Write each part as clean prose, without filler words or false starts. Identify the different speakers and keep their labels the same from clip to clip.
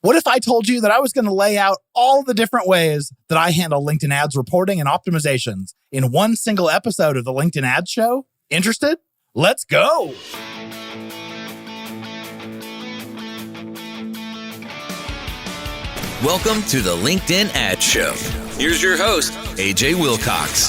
Speaker 1: What if I told you that I was going to lay out all the different ways that I handle LinkedIn ads reporting and optimizations in one single episode of the LinkedIn Ads Show? Interested? Let's go.
Speaker 2: Welcome to the LinkedIn Ads Show. Here's your host, AJ Wilcox.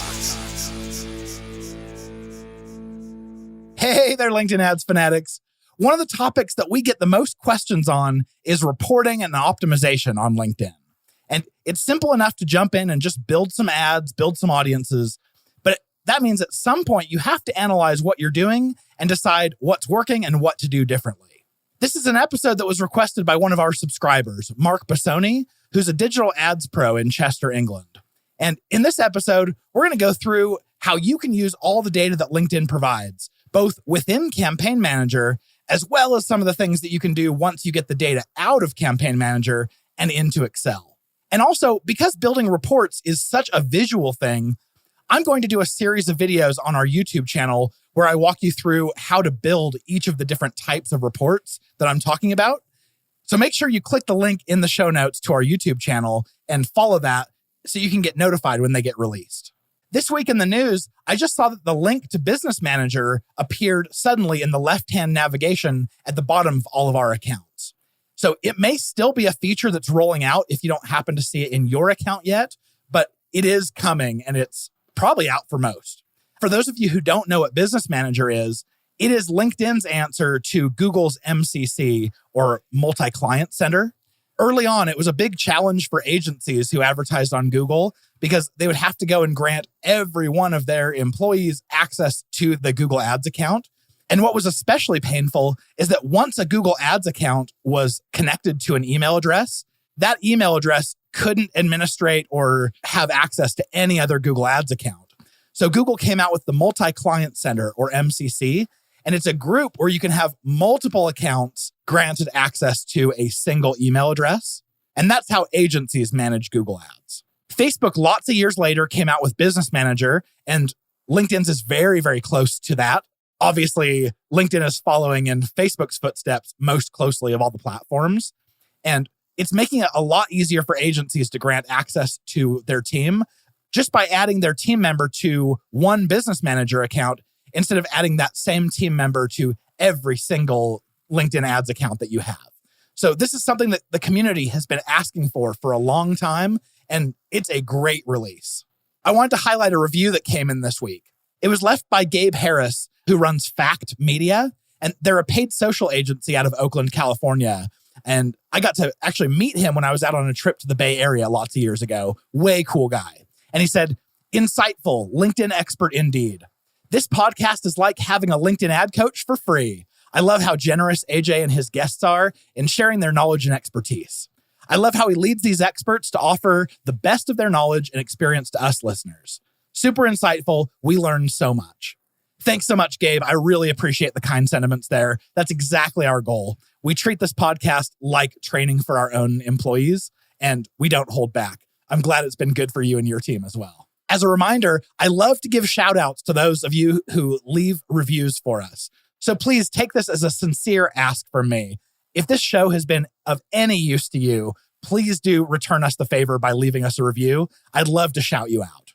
Speaker 1: Hey there, LinkedIn ads fanatics. One of the topics that we get the most questions on is reporting and optimization on LinkedIn. And it's simple enough to jump in and just build some ads, build some audiences. But that means at some point you have to analyze what you're doing and decide what's working and what to do differently. This is an episode that was requested by one of our subscribers, Mark Bassoni, who's a digital ads pro in Chester, England. And in this episode, we're going to go through how you can use all the data that LinkedIn provides, both within Campaign Manager, as well as some of the things that you can do once you get the data out of Campaign Manager and into Excel. And also, because building reports is such a visual thing, I'm going to do a series of videos on our YouTube channel where I walk you through how to build each of the different types of reports that I'm talking about. So make sure you click the link in the show notes to our YouTube channel and follow that so you can get notified when they get released. This week in the news, I just saw that the link to Business Manager appeared suddenly in the left-hand navigation at the bottom of all of our accounts. So it may still be a feature that's rolling out if you don't happen to see it in your account yet, but it is coming and it's probably out for most. For those of you who don't know what Business Manager is, it is LinkedIn's answer to Google's MCC, or Multi-Client Center. Early on, it was a big challenge for agencies who advertised on Google because they would have to go and grant every one of their employees access to the Google Ads account. And what was especially painful is that once a Google Ads account was connected to an email address, that email address couldn't administrate or have access to any other Google Ads account. So Google came out with the Multi-Client Center, or MCC, and it's a group where you can have multiple accounts granted access to a single email address. And that's how agencies manage Google Ads. Facebook, lots of years later, came out with Business Manager, and LinkedIn's is very, very close to that. Obviously, LinkedIn is following in Facebook's footsteps most closely of all the platforms. And it's making it a lot easier for agencies to grant access to their team just by adding their team member to one Business Manager account instead of adding that same team member to every single LinkedIn ads account that you have. So this is something that the community has been asking for a long time, and it's a great release. I wanted to highlight a review that came in this week. It was left by Gabe Harris, who runs Fact Media, and they're a paid social agency out of Oakland, California. And I got to actually meet him when I was out on a trip to the Bay Area lots of years ago. Way cool guy. And he said, "Insightful, LinkedIn expert indeed. This podcast is like having a LinkedIn ad coach for free. I love how generous AJ and his guests are in sharing their knowledge and expertise. I love how he leads these experts to offer the best of their knowledge and experience to us listeners. Super insightful. We learn so much." Thanks so much, Gabe. I really appreciate the kind sentiments there. That's exactly our goal. We treat this podcast like training for our own employees, and we don't hold back. I'm glad it's been good for you and your team as well. As a reminder, I love to give shout outs to those of you who leave reviews for us. So please take this as a sincere ask from me. If this show has been of any use to you, please do return us the favor by leaving us a review. I'd love to shout you out.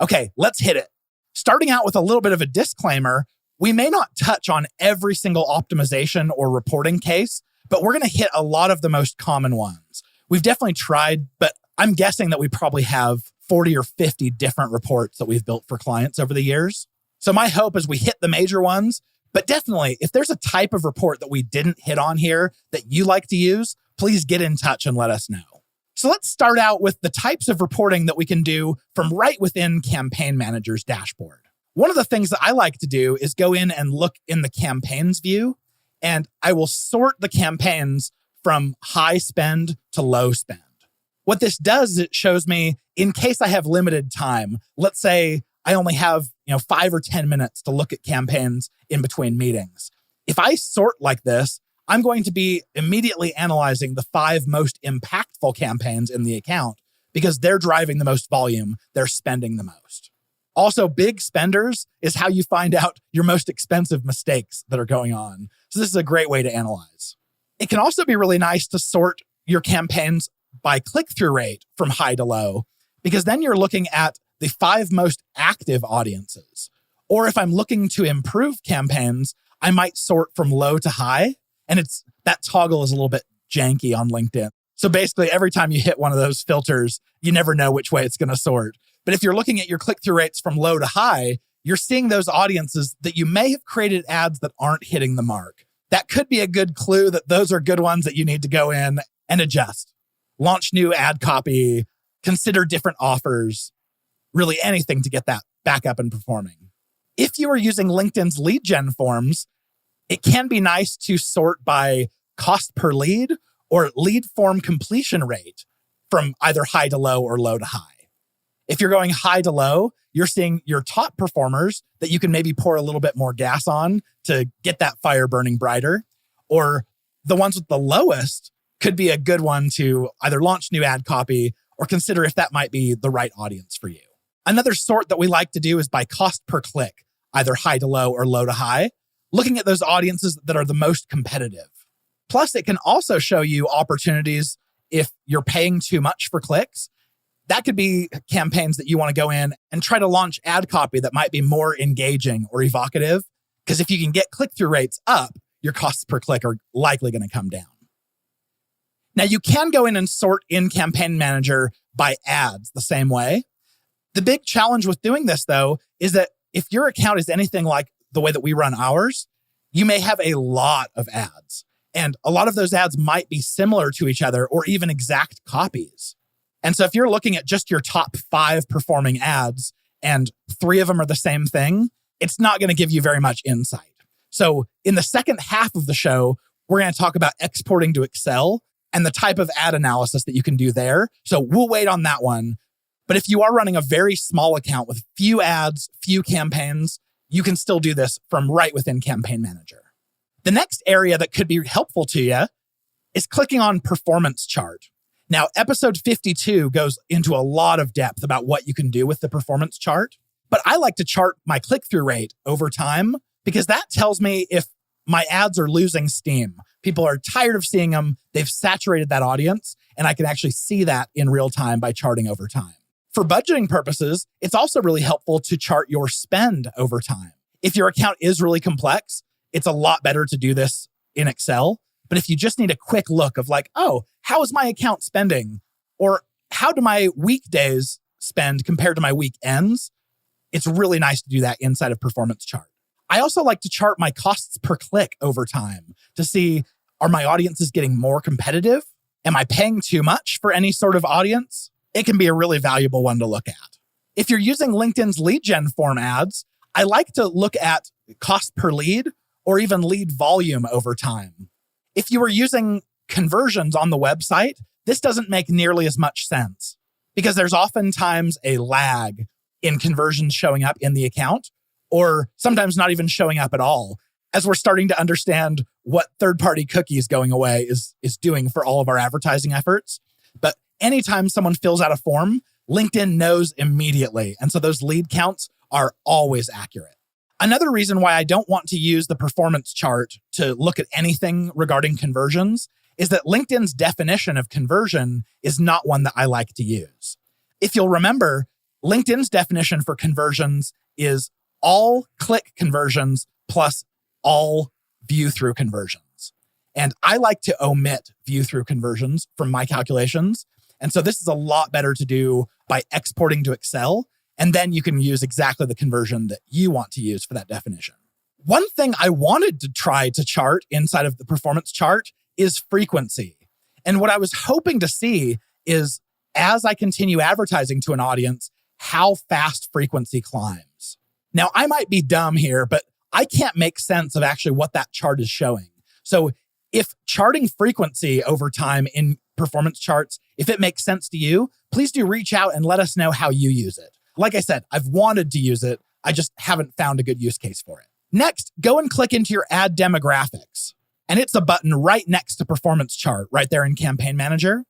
Speaker 1: Okay, let's hit it. Starting out with a little bit of a disclaimer, we may not touch on every single optimization or reporting case, but we're going to hit a lot of the most common ones. We've definitely tried, but I'm guessing that we probably have 40 or 50 different reports that we've built for clients over the years. So my hope is we hit the major ones, but definitely if there's a type of report that we didn't hit on here that you like to use, please get in touch and let us know. So let's start out with the types of reporting that we can do from right within Campaign Manager's dashboard. One of the things that I like to do is go in and look in the campaigns view, and I will sort the campaigns from high spend to low spend. What this does is it shows me, in case I have limited time, let's say I only have 5 or 10 minutes to look at campaigns in between meetings. If I sort like this, I'm going to be immediately analyzing the 5 most impactful campaigns in the account because they're driving the most volume, they're spending the most. Also, big spenders is how you find out your most expensive mistakes that are going on. So this is a great way to analyze. It can also be really nice to sort your campaigns by click-through rate from high to low, because then you're looking at the 5 most active audiences. Or if I'm looking to improve campaigns, I might sort from low to high. And that toggle is a little bit janky on LinkedIn. So basically, every time you hit one of those filters, you never know which way it's going to sort. But if you're looking at your click-through rates from low to high, you're seeing those audiences that you may have created ads that aren't hitting the mark. That could be a good clue that those are good ones that you need to go in and adjust. Launch new ad copy, consider different offers, really anything to get that back up and performing. If you are using LinkedIn's lead gen forms, it can be nice to sort by cost per lead or lead form completion rate from either high to low or low to high. If you're going high to low, you're seeing your top performers that you can maybe pour a little bit more gas on to get that fire burning brighter. Or the ones with the lowest could be a good one to either launch new ad copy or consider if that might be the right audience for you. Another sort that we like to do is by cost per click, either high to low or low to high, looking at those audiences that are the most competitive. Plus, it can also show you opportunities if you're paying too much for clicks. That could be campaigns that you want to go in and try to launch ad copy that might be more engaging or evocative. Because if you can get click-through rates up, your costs per click are likely going to come down. Now, you can go in and sort in Campaign Manager by ads the same way. The big challenge with doing this, though, is that if your account is anything like the way that we run ours, you may have a lot of ads. And a lot of those ads might be similar to each other or even exact copies. And so if you're looking at just your top 5 performing ads and 3 of them are the same thing, it's not going to give you very much insight. So in the second half of the show, we're going to talk about exporting to Excel and the type of ad analysis that you can do there. So we'll wait on that one. But if you are running a very small account with few ads, few campaigns, you can still do this from right within Campaign Manager. The next area that could be helpful to you is clicking on Performance Chart. Now, episode 52 goes into a lot of depth about what you can do with the performance chart, but I like to chart my click-through rate over time because that tells me if my ads are losing steam. People are tired of seeing them. They've saturated that audience, and I can actually see that in real time by charting over time. For budgeting purposes, it's also really helpful to chart your spend over time. If your account is really complex, it's a lot better to do this in Excel. But if you just need a quick look of like, oh, how is my account spending? Or how do my weekdays spend compared to my weekends? It's really nice to do that inside of Performance Chart. I also like to chart my costs per click over time to see, are my audiences getting more competitive? Am I paying too much for any sort of audience? It can be a really valuable one to look at. If you're using LinkedIn's lead gen form ads, I like to look at cost per lead or even lead volume over time. If you were using conversions on the website, this doesn't make nearly as much sense because there's oftentimes a lag in conversions showing up in the account or sometimes not even showing up at all as we're starting to understand what third-party cookies going away is doing for all of our advertising efforts. But anytime someone fills out a form, LinkedIn knows immediately. And so those lead counts are always accurate. Another reason why I don't want to use the performance chart to look at anything regarding conversions is that LinkedIn's definition of conversion is not one that I like to use. If you'll remember, LinkedIn's definition for conversions is all click conversions plus all view-through conversions. And I like to omit view-through conversions from my calculations. And so this is a lot better to do by exporting to Excel. And then you can use exactly the conversion that you want to use for that definition. One thing I wanted to try to chart inside of the performance chart is frequency. And what I was hoping to see is, as I continue advertising to an audience, how fast frequency climbs. Now, I might be dumb here, but I can't make sense of actually what that chart is showing. So if charting frequency over time in performance charts, if it makes sense to you, please do reach out and let us know how you use it. Like I said, I've wanted to use it. I just haven't found a good use case for it. Next, go and click into your ad demographics. And it's a button right next to performance chart, right there in Campaign Manager.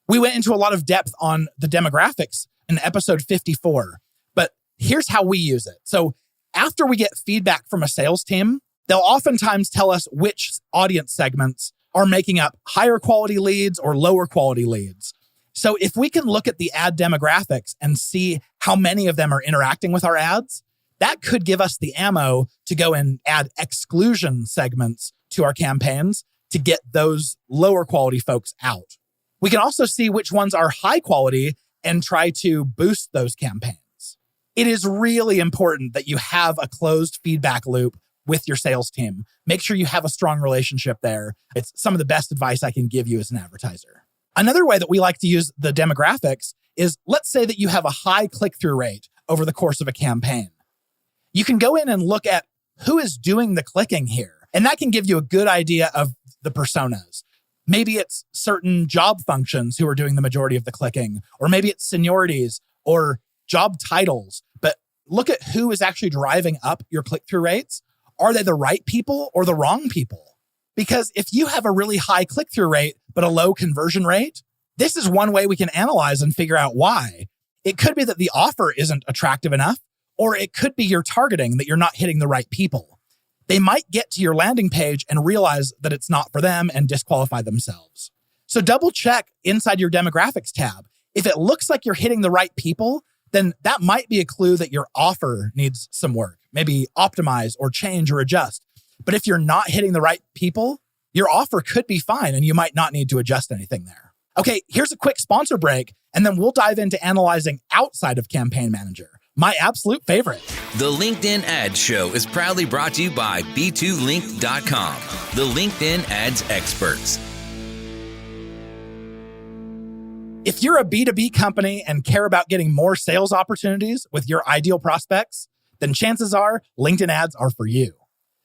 Speaker 1: We went into a lot of depth on the demographics in episode 54, but here's how we use it. So after we get feedback from a sales team, they'll oftentimes tell us which audience segments are making up higher quality leads or lower quality leads. So if we can look at the ad demographics and see how many of them are interacting with our ads, that could give us the ammo to go and add exclusion segments to our campaigns to get those lower quality folks out. We can also see which ones are high quality and try to boost those campaigns. It is really important that you have a closed feedback loop with your sales team. Make sure you have a strong relationship there. It's some of the best advice I can give you as an advertiser. Another way that we like to use the demographics is, let's say that you have a high click-through rate over the course of a campaign. You can go in and look at who is doing the clicking here. And that can give you a good idea of the personas. Maybe it's certain job functions who are doing the majority of the clicking, or maybe it's seniorities or job titles. But look at who is actually driving up your click-through rates. Are they the right people or the wrong people? Because if you have a really high click-through rate, but a low conversion rate, this is one way we can analyze and figure out why. It could be that the offer isn't attractive enough, or it could be your targeting, that you're not hitting the right people. They might get to your landing page and realize that it's not for them and disqualify themselves. So double check inside your demographics tab. If it looks like you're hitting the right people, then that might be a clue that your offer needs some work. Maybe optimize or change or adjust. But if you're not hitting the right people, your offer could be fine and you might not need to adjust anything there. Okay, here's a quick sponsor break, and then we'll dive into analyzing outside of Campaign Manager, my absolute favorite.
Speaker 2: The LinkedIn Ads Show is proudly brought to you by B2Link.com, the LinkedIn ads experts.
Speaker 1: If you're a B2B company and care about getting more sales opportunities with your ideal prospects, then chances are LinkedIn ads are for you.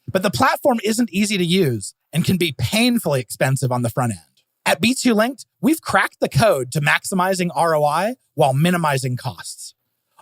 Speaker 1: But the platform isn't easy to use and can be painfully expensive on the front end. At B2Linked, we've cracked the code to maximizing ROI while minimizing costs.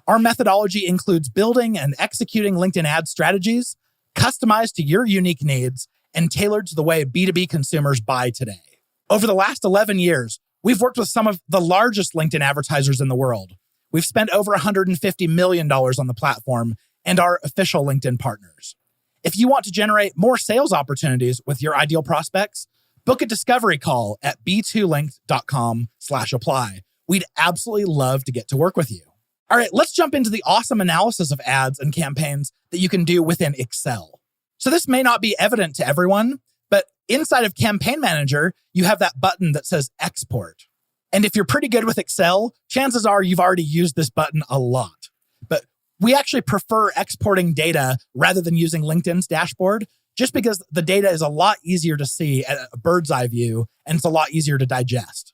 Speaker 1: Our methodology includes building and executing LinkedIn ad strategies customized to your unique needs and tailored to the way B2B consumers buy today. Over the last 11 years, we've worked with some of the largest LinkedIn advertisers in the world. We've spent over $150 million on the platform and are official LinkedIn partners. If you want to generate more sales opportunities with your ideal prospects, book a discovery call at b2link.com/apply. We'd absolutely love to get to work with you. All right, let's jump into the awesome analysis of ads and campaigns that you can do within Excel. So this may not be evident to everyone, but inside of Campaign Manager, you have that button that says Export. And if you're pretty good with Excel, chances are you've already used this button a lot. But we actually prefer exporting data rather than using LinkedIn's dashboard, just because the data is a lot easier to see at a bird's eye view, and it's a lot easier to digest.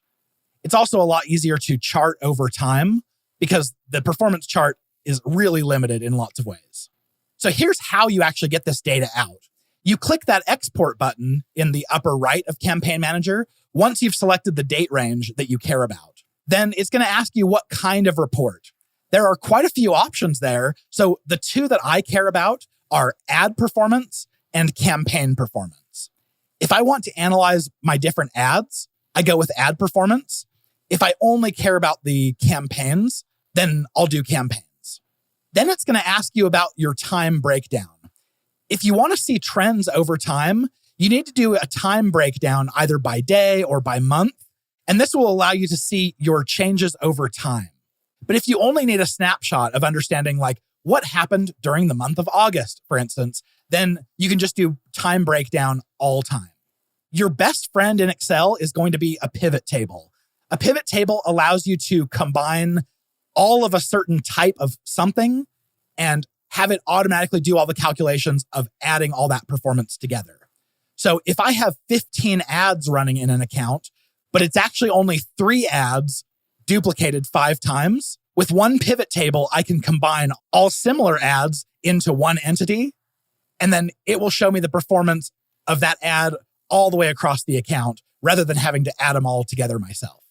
Speaker 1: It's also a lot easier to chart over time because the performance chart is really limited in lots of ways. So here's how you actually get this data out. You click that export button in the upper right of Campaign Manager once you've selected the date range that you care about. Then it's going to ask you what kind of report. There are quite a few options there. So the two that I care about are ad performance and campaign performance. If I want to analyze my different ads, I go with ad performance. If I only care about the campaigns, then I'll do campaigns. Then it's going to ask you about your time breakdown. If you want to see trends over time, you need to do a time breakdown either by day or by month, and this will allow you to see your changes over time. But if you only need a snapshot of understanding like what happened during the month of August, for instance, then you can just do time breakdown all time. Your best friend in Excel is going to be a pivot table. A pivot table allows you to combine all of a certain type of something and have it automatically do all the calculations of adding all that performance together. So if I have 15 ads running in an account, but it's actually only 3 ads duplicated 5 times, with one pivot table, I can combine all similar ads into one entity, and then it will show me the performance of that ad all the way across the account rather than having to add them all together myself.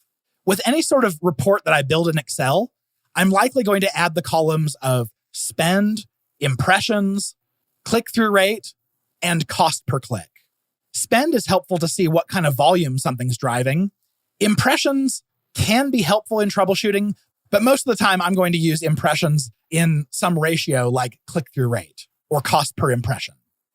Speaker 1: With any sort of report that I build in Excel, I'm likely going to add the columns of spend, impressions, click-through rate, and cost per click. Spend is helpful to see what kind of volume something's driving. Impressions can be helpful in troubleshooting, but most of the time I'm going to use impressions in some ratio like click-through rate or cost per impression.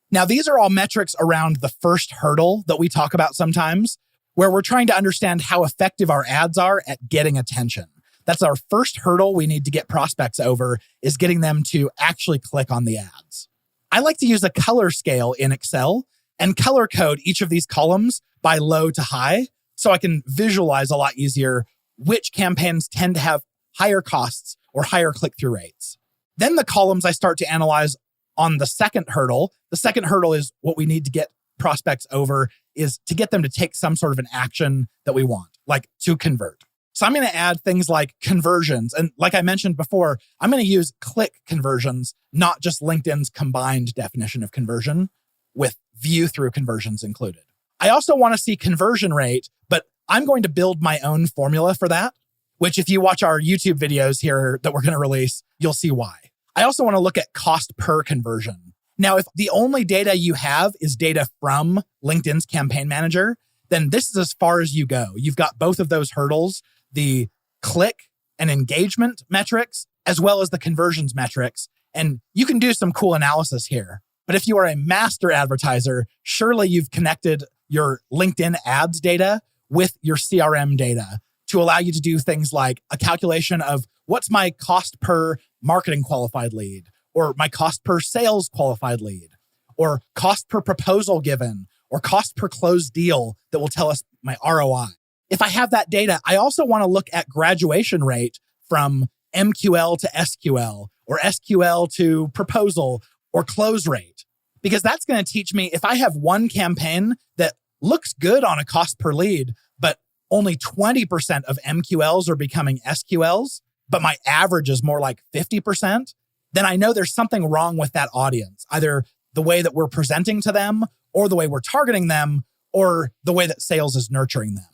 Speaker 1: Now, these are all metrics around the first hurdle that we talk about sometimes, where we're trying to understand how effective our ads are at getting attention. That's our first hurdle we need to get prospects over, is getting them to actually click on the ads. I like to use a color scale in Excel and color code each of these columns by low to high, so I can visualize a lot easier which campaigns tend to have higher costs or higher click-through rates. Then the columns I start to analyze on the second hurdle. The second hurdle is what we need to get prospects over, is to get them to take some sort of an action that we want, like to convert. So I'm going to add things like conversions. And like I mentioned before, I'm going to use click conversions, not just LinkedIn's combined definition of conversion with view-through conversions included. I also want to see conversion rate, but I'm going to build my own formula for that, which if you watch our YouTube videos here that we're going to release, you'll see why. I also want to look at cost per conversion. Now, if the only data you have is data from LinkedIn's Campaign Manager, then this is as far as you go. You've got both of those hurdles, the click and engagement metrics, as well as the conversions metrics. And you can do some cool analysis here. But if you are a master advertiser, surely you've connected your LinkedIn ads data with your CRM data to allow you to do things like a calculation of what's my cost per marketing qualified lead, or my cost per sales qualified lead, or cost per proposal given, or cost per closed deal that will tell us my ROI. If I have that data, I also want to look at graduation rate from MQL to SQL, or SQL to proposal, or close rate, because that's going to teach me if I have one campaign that looks good on a cost per lead, but only 20% of MQLs are becoming SQLs, but my average is more like 50%, then I know there's something wrong with that audience, either the way that we're presenting to them, or the way we're targeting them, or the way that sales is nurturing them.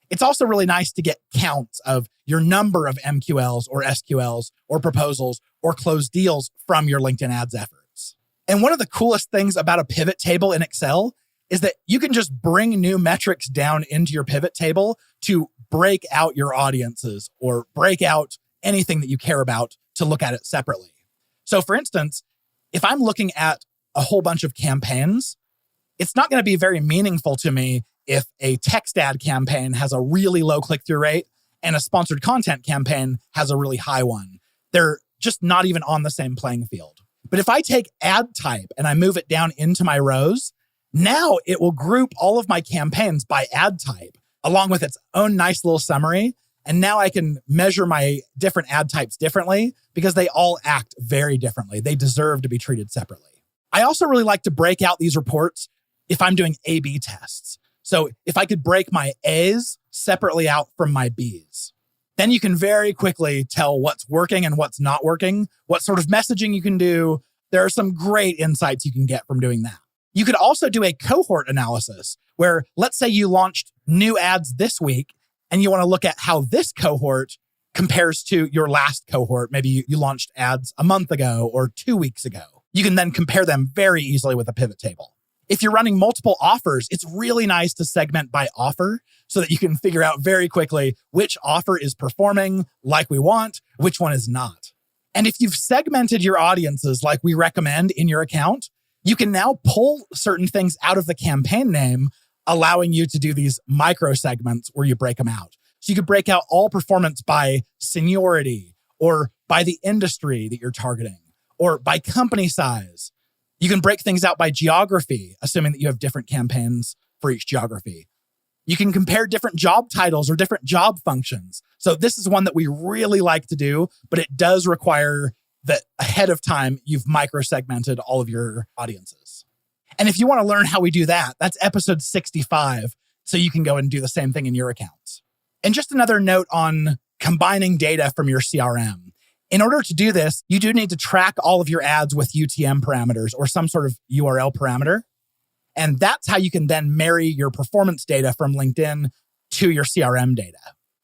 Speaker 1: It's also really nice to get counts of your number of MQLs or SQLs or proposals or closed deals from your LinkedIn ads efforts. And one of the coolest things about a pivot table in Excel is that you can just bring new metrics down into your pivot table to break out your audiences or break out anything that you care about to look at it separately. So for instance, if I'm looking at a whole bunch of campaigns, it's not going to be very meaningful to me if a text ad campaign has a really low click-through rate and a sponsored content campaign has a really high one. They're just not even on the same playing field. But if I take ad type and I move it down into my rows, now it will group all of my campaigns by ad type, along with its own nice little summary. And now I can measure my different ad types differently because they all act very differently. They deserve to be treated separately. I also really like to break out these reports if I'm doing A/B tests. So if I could break my A's separately out from my B's, then you can very quickly tell what's working and what's not working, what sort of messaging you can do. There are some great insights you can get from doing that. You could also do a cohort analysis where, let's say you launched new ads this week and you want to look at how this cohort compares to your last cohort. Maybe you launched ads a month ago or 2 weeks ago. You can then compare them very easily with a pivot table. If you're running multiple offers, it's really nice to segment by offer so that you can figure out very quickly which offer is performing like we want, which one is not. And if you've segmented your audiences like we recommend in your account, you can now pull certain things out of the campaign name, allowing you to do these micro segments where you break them out. So you could break out all performance by seniority or by the industry that you're targeting or by company size. You can break things out by geography, assuming that you have different campaigns for each geography. You can compare different job titles or different job functions. So this is one that we really like to do, but it does require that ahead of time, you've micro-segmented all of your audiences. And if you want to learn how we do that, that's episode 65. So you can go and do the same thing in your accounts. And just another note on combining data from your CRM. In order to do this, you do need to track all of your ads with UTM parameters or some sort of URL parameter. And that's how you can then marry your performance data from LinkedIn to your CRM data.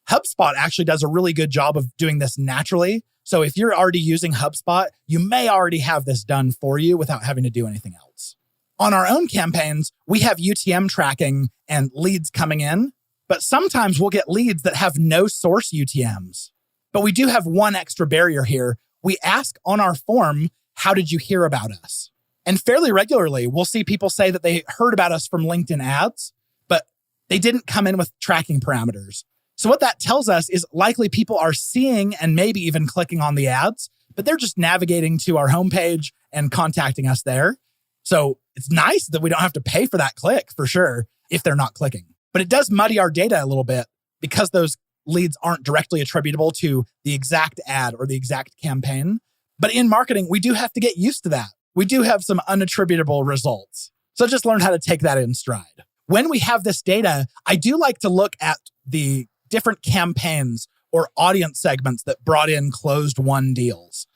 Speaker 1: HubSpot actually does a really good job of doing this naturally. So if you're already using HubSpot, you may already have this done for you without having to do anything else. On our own campaigns, we have UTM tracking and leads coming in, but sometimes we'll get leads that have no source UTMs. But we do have one extra barrier here. We ask on our form, how did you hear about us? And fairly regularly, we'll see people say that they heard about us from LinkedIn ads, but they didn't come in with tracking parameters. So what that tells us is likely people are seeing and maybe even clicking on the ads, but they're just navigating to our homepage and contacting us there. So it's nice that we don't have to pay for that click for sure if they're not clicking. But it does muddy our data a little bit because those leads aren't directly attributable to the exact ad or the exact campaign. But in marketing, we do have to get used to that. We do have some unattributable results. So just learn how to take that in stride. When we have this data, I do like to look at the different campaigns or audience segments that brought in closed won deals.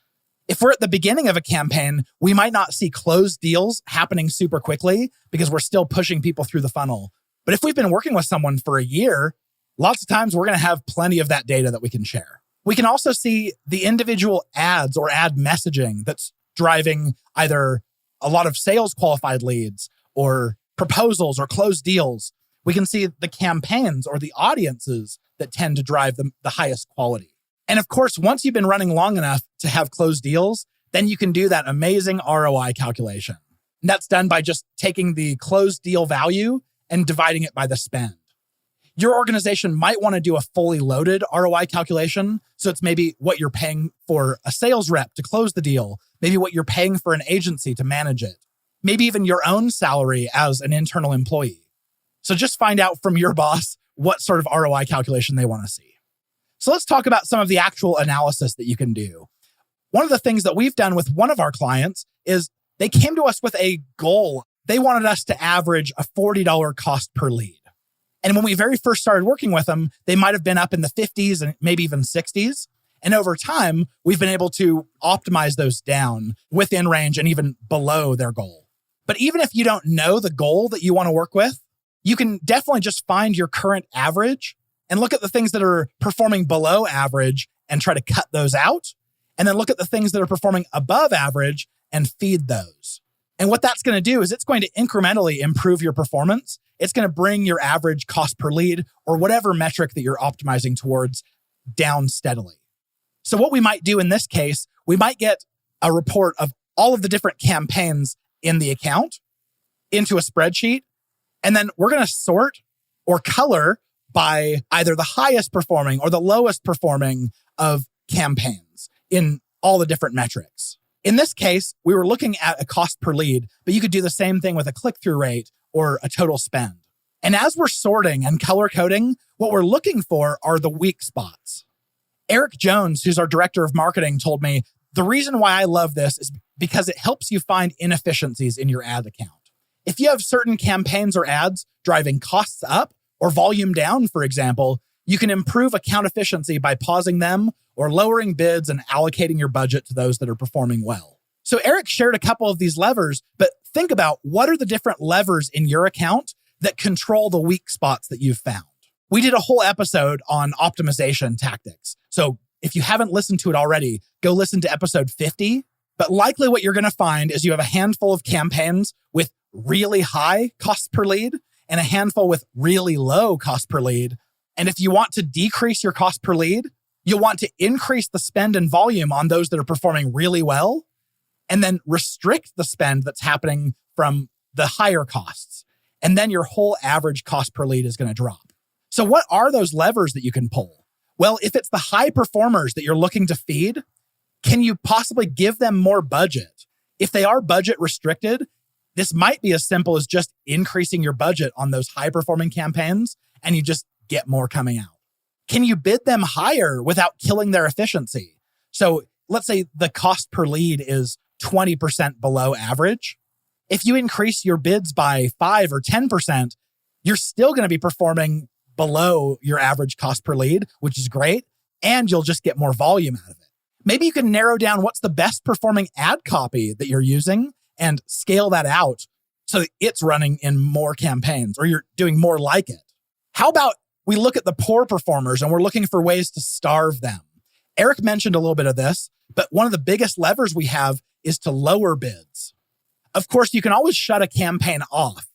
Speaker 1: If we're at the beginning of a campaign, we might not see closed deals happening super quickly because we're still pushing people through the funnel. But if we've been working with someone for a year, lots of times we're going to have plenty of that data that we can share. We can also see the individual ads or ad messaging that's driving either a lot of sales qualified leads or proposals or closed deals. We can see the campaigns or the audiences that tend to drive the highest quality. And of course, once you've been running long enough to have closed deals, then you can do that amazing ROI calculation. And that's done by just taking the closed deal value and dividing it by the spend. Your organization might want to do a fully loaded ROI calculation. So it's maybe what you're paying for a sales rep to close the deal, maybe what you're paying for an agency to manage it, maybe even your own salary as an internal employee. So just find out from your boss what sort of ROI calculation they want to see. So let's talk about some of the actual analysis that you can do. One of the things that we've done with one of our clients is they came to us with a goal. They wanted us to average a $40 cost per lead. And when we very first started working with them, they might have been up in the 50s and maybe even 60s. And over time, we've been able to optimize those down within range and even below their goal. But even if you don't know the goal that you want to work with, you can definitely just find your current average and look at the things that are performing below average and try to cut those out. And then look at the things that are performing above average and feed those. And what that's going to do is it's going to incrementally improve your performance. It's going to bring your average cost per lead or whatever metric that you're optimizing towards down steadily. So what we might do in this case, we might get a report of all of the different campaigns in the account into a spreadsheet. And then we're going to sort or color by either the highest performing or the lowest performing of campaigns in all the different metrics. In this case, we were looking at a cost per lead, but you could do the same thing with a click-through rate or a total spend. And as we're sorting and color coding, what we're looking for are the weak spots. Eric Jones, who's our director of marketing, told me, the reason why I love this is because it helps you find inefficiencies in your ad account. If you have certain campaigns or ads driving costs up or volume down, for example, you can improve account efficiency by pausing them or lowering bids and allocating your budget to those that are performing well. So Eric shared a couple of these levers, but think about what are the different levers in your account that control the weak spots that you've found. We did a whole episode on optimization tactics. So if you haven't listened to it already, go listen to episode 50. But likely what you're going to find is you have a handful of campaigns with really high cost per lead and a handful with really low cost per lead. And if you want to decrease your cost per lead, you'll want to increase the spend and volume on those that are performing really well, and then restrict the spend that's happening from the higher costs. And then your whole average cost per lead is going to drop. So what are those levers that you can pull? Well, if it's the high performers that you're looking to feed, can you possibly give them more budget? If they are budget restricted, this might be as simple as just increasing your budget on those high performing campaigns and you just get more coming out. Can you bid them higher without killing their efficiency? So let's say the cost per lead is 20% below average. If you increase your bids by 5 or 10%, you're still going to be performing below your average cost per lead, which is great. And you'll just get more volume out of it. Maybe you can narrow down what's the best performing ad copy that you're using and scale that out so that it's running in more campaigns or you're doing more like it. How about we look at the poor performers and we're looking for ways to starve them? Eric mentioned a little bit of this, but one of the biggest levers we have is to lower bids. Of course, you can always shut a campaign off,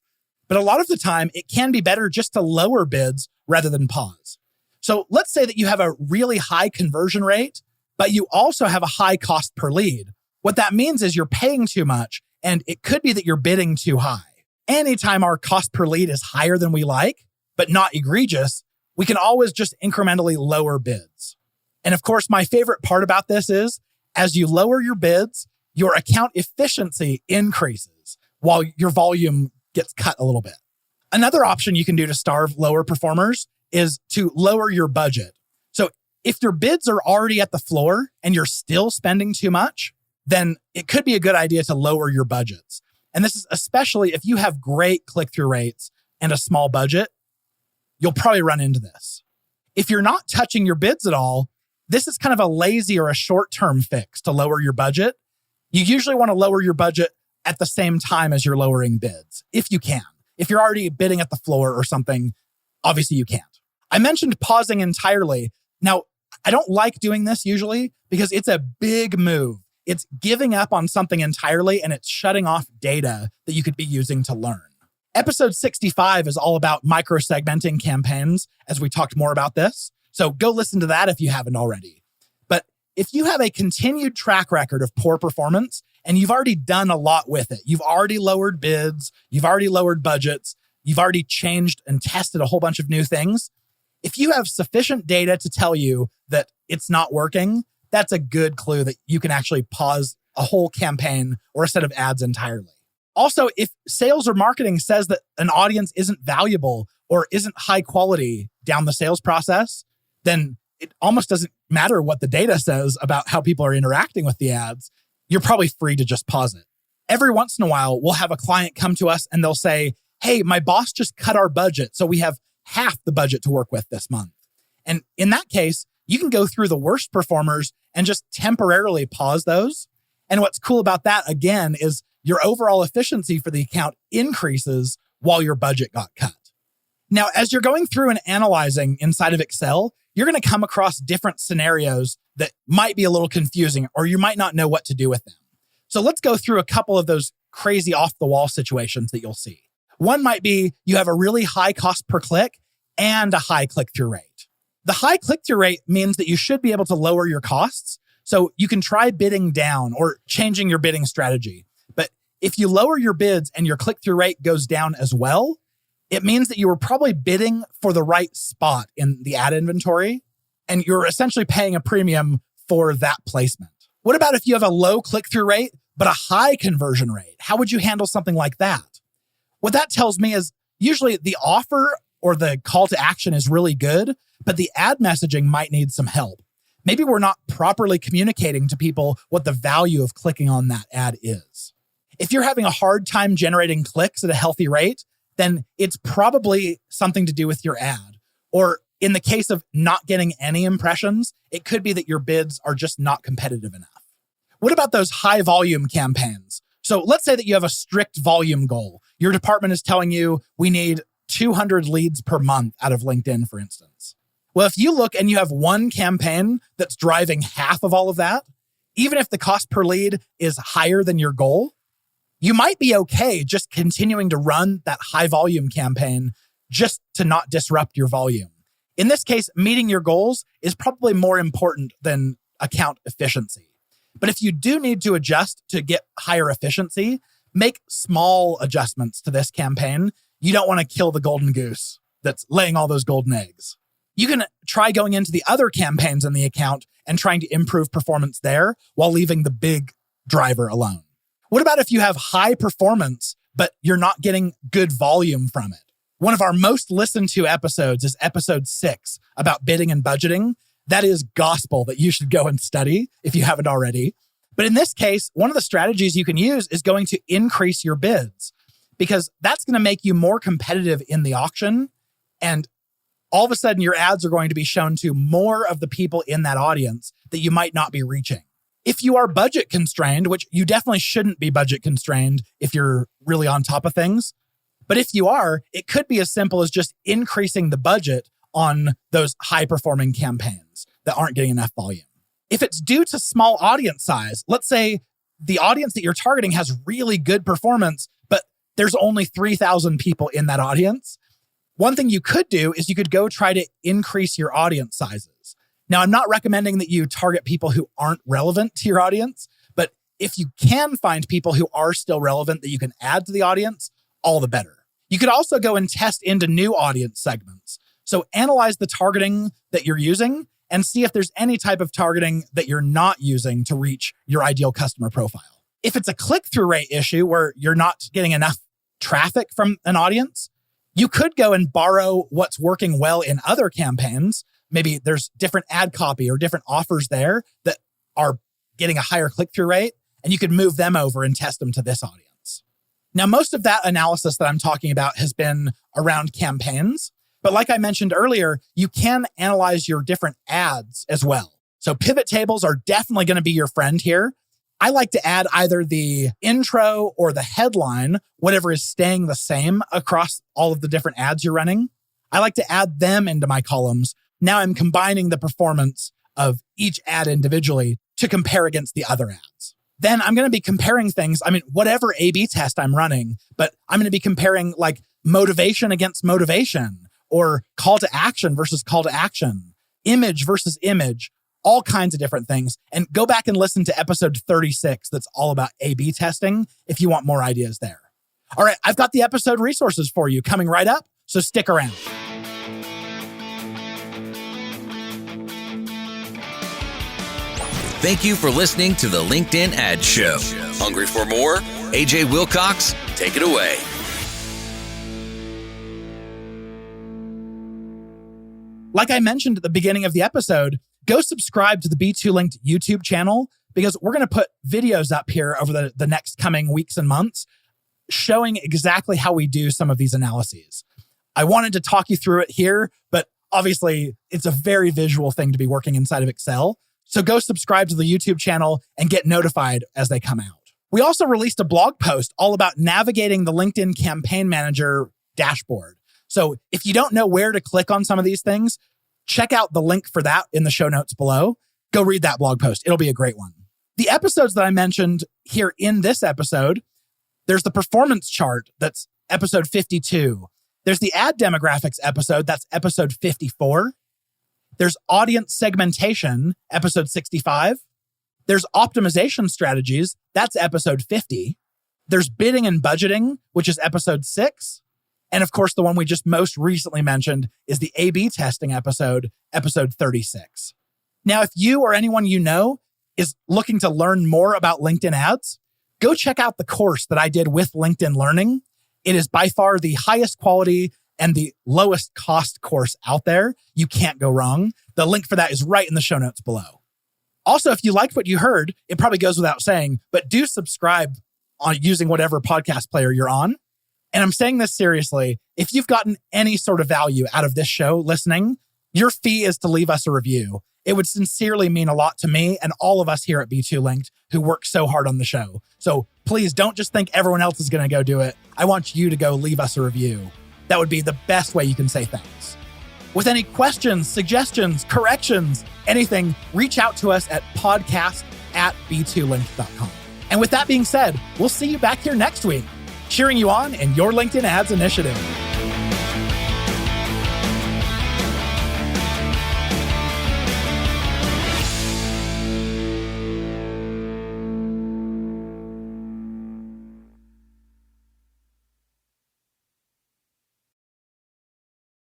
Speaker 1: but a lot of the time it can be better just to lower bids rather than pause. So let's say that you have a really high conversion rate, but you also have a high cost per lead. What that means is you're paying too much And it could be that you're bidding too high. Anytime our cost per lead is higher than we like, but not egregious, we can always just incrementally lower bids. And of course, my favorite part about this is as you lower your bids, your account efficiency increases while your volume gets cut a little bit. Another option you can do to starve lower performers is to lower your budget. So if your bids are already at the floor and you're still spending too much, then it could be a good idea to lower your budgets. And this is especially if you have great click-through rates and a small budget, you'll probably run into this. If you're not touching your bids at all, this is kind of a lazy or a short-term fix to lower your budget. You usually want to lower your budget at the same time as you're lowering bids, if you can. If you're already bidding at the floor or something, obviously you can't. I mentioned pausing entirely. Now, I don't like doing this usually because it's a big move. It's giving up on something entirely and it's shutting off data that you could be using to learn. Episode 65 is all about micro-segmenting campaigns, as we talked more about this. So go listen to that if you haven't already. But if you have a continued track record of poor performance and you've already done a lot with it, you've already lowered bids, you've already lowered budgets, you've already changed and tested a whole bunch of new things, if you have sufficient data to tell you that it's not working, that's a good clue that you can actually pause a whole campaign or a set of ads entirely. Also, if sales or marketing says that an audience isn't valuable or isn't high quality down the sales process, then it almost doesn't matter what the data says about how people are interacting with the ads. You're probably free to just pause it. Every once in a while, we'll have a client come to us and they'll say, hey, my boss just cut our budget, so we have half the budget to work with this month. And in that case, you can go through the worst performers and just temporarily pause those. And what's cool about that, again, is your overall efficiency for the account increases while your budget got cut. Now, as you're going through and analyzing inside of Excel, you're going to come across different scenarios that might be a little confusing, or you might not know what to do with them. So let's go through a couple of those crazy off-the-wall situations that you'll see. One might be you have a really high cost per click and a high click-through rate. The high click-through rate means that you should be able to lower your costs. So you can try bidding down or changing your bidding strategy. But if you lower your bids and your click-through rate goes down as well, it means that you were probably bidding for the right spot in the ad inventory, and you're essentially paying a premium for that placement. What about if you have a low click-through rate, but a high conversion rate? How would you handle something like that? What that tells me is usually the offer or the call to action is really good, but the ad messaging might need some help. Maybe we're not properly communicating to people what the value of clicking on that ad is. If you're having a hard time generating clicks at a healthy rate, then it's probably something to do with your ad. Or in the case of not getting any impressions, it could be that your bids are just not competitive enough. What about those high volume campaigns? So let's say that you have a strict volume goal. Your department is telling you we need 200 leads per month out of LinkedIn, for instance. Well, if you look and you have one campaign that's driving half of all of that, even if the cost per lead is higher than your goal, you might be okay just continuing to run that high volume campaign just to not disrupt your volume. In this case, meeting your goals is probably more important than account efficiency. But if you do need to adjust to get higher efficiency, make small adjustments to this campaign. You don't want to kill the golden goose that's laying all those golden eggs. You can try going into the other campaigns in the account and trying to improve performance there while leaving the big driver alone. What about if you have high performance, but you're not getting good volume from it? One of our most listened to episodes is episode 6 about bidding and budgeting. That is gospel that you should go and study if you haven't already. But in this case, one of the strategies you can use is going to increase your bids, because that's going to make you more competitive in the auction. And all of a sudden, your ads are going to be shown to more of the people in that audience that you might not be reaching. If you are budget constrained, which you definitely shouldn't be budget constrained if you're really on top of things, but if you are, it could be as simple as just increasing the budget on those high-performing campaigns that aren't getting enough volume. If it's due to small audience size, let's say the audience that you're targeting has really good performance, but there's only 3,000 people in that audience. One thing you could do is you could go try to increase your audience sizes. Now, I'm not recommending that you target people who aren't relevant to your audience, but if you can find people who are still relevant that you can add to the audience, all the better. You could also go and test into new audience segments. So analyze the targeting that you're using and see if there's any type of targeting that you're not using to reach your ideal customer profile. If it's a click-through rate issue where you're not getting enough traffic from an audience, you could go and borrow what's working well in other campaigns. Maybe there's different ad copy or different offers there that are getting a higher click-through rate, and you could move them over and test them to this audience. Now, most of that analysis that I'm talking about has been around campaigns, but like I mentioned earlier, you can analyze your different ads as well. So pivot tables are definitely going to be your friend here. I like to add either the intro or the headline, whatever is staying the same across all of the different ads you're running. I like to add them into my columns. Now I'm combining the performance of each ad individually to compare against the other ads. Then I'm going to be comparing things. Whatever A/B test I'm running, but I'm going to be comparing like motivation against motivation or call to action versus call to action, image versus image, all kinds of different things. And go back and listen to episode 36 that's all about A/B testing if you want more ideas there. All right, I've got the episode resources for you coming right up, so stick around.
Speaker 2: Thank you for listening to the LinkedIn Ad Show. Hungry for more? AJ Wilcox, take it away.
Speaker 1: Like I mentioned at the beginning of the episode, go subscribe to the B2 Linked YouTube channel because we're going to put videos up here over the next coming weeks and months showing exactly how we do some of these analyses. I wanted to talk you through it here, but obviously it's a very visual thing to be working inside of Excel. So go subscribe to the YouTube channel and get notified as they come out. We also released a blog post all about navigating the LinkedIn Campaign Manager dashboard. So if you don't know where to click on some of these things, check out the link for that in the show notes below. Go read that blog post. It'll be a great one. The episodes that I mentioned here in this episode, there's the performance chart, that's episode 52. There's the ad demographics episode, that's episode 54. There's audience segmentation, episode 65. There's optimization strategies, that's episode 50. There's bidding and budgeting, which is episode 6. And of course, the one we just most recently mentioned is the A/B testing episode, episode 36. Now, if you or anyone you know is looking to learn more about LinkedIn ads, go check out the course that I did with LinkedIn Learning. It is by far the highest quality and the lowest cost course out there. You can't go wrong. The link for that is right in the show notes below. Also, if you liked what you heard, it probably goes without saying, but do subscribe on using whatever podcast player you're on. And I'm saying this seriously. If you've gotten any sort of value out of this show listening, your fee is to leave us a review. It would sincerely mean a lot to me and all of us here at B2 Linked who work so hard on the show. So please don't just think everyone else is going to go do it. I want you to go leave us a review. That would be the best way you can say thanks. With any questions, suggestions, corrections, anything, reach out to us at podcast@b2linked.com. And with that being said, we'll see you back here next week, cheering you on in your LinkedIn Ads initiative.